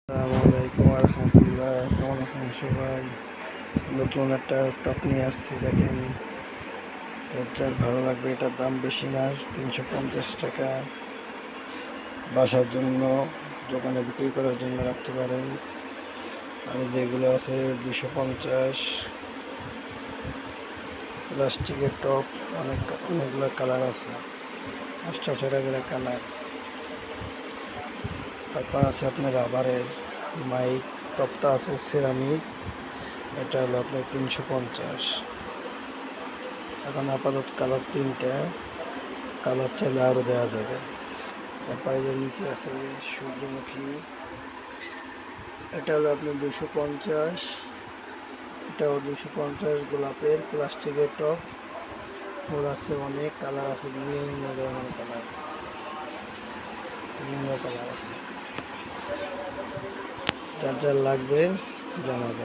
আসসালামু আলাইকুম রহমতুল্লাহ। কেমন আছেন সবাই? নতুন একটা টপ নিয়ে আসছি, দেখেন। তো যার ভালো লাগবে, এটার দাম বেশি না, 350 টাকা। বাসার জন্য, দোকানে বিক্রি করার জন্য রাখতে পারেন। আর যেগুলো আছে 250, প্লাস্টিকের টপ, অনেকগুলো কালার আছে, 8-6টা করে কালার। তারপর আছে আপনার রাবারের মাইক টপটা আছে, সেরামিক, এটা হলো আপনার 350। এখন আপাতত কালার 3টা, কালার চাইলে আরও দেওয়া যাবে। তারপরে নিচে আছে সূর্যমুখী, এটা হলো আপনার 250, এটাও 250। গোলাপের প্লাস্টিকের টপ, ফুল আছে, অনেক কালার আছে, বিভিন্ন ধরনের কালার, বিভিন্ন কালার আছে। যার যার লাগবে জানাবেন।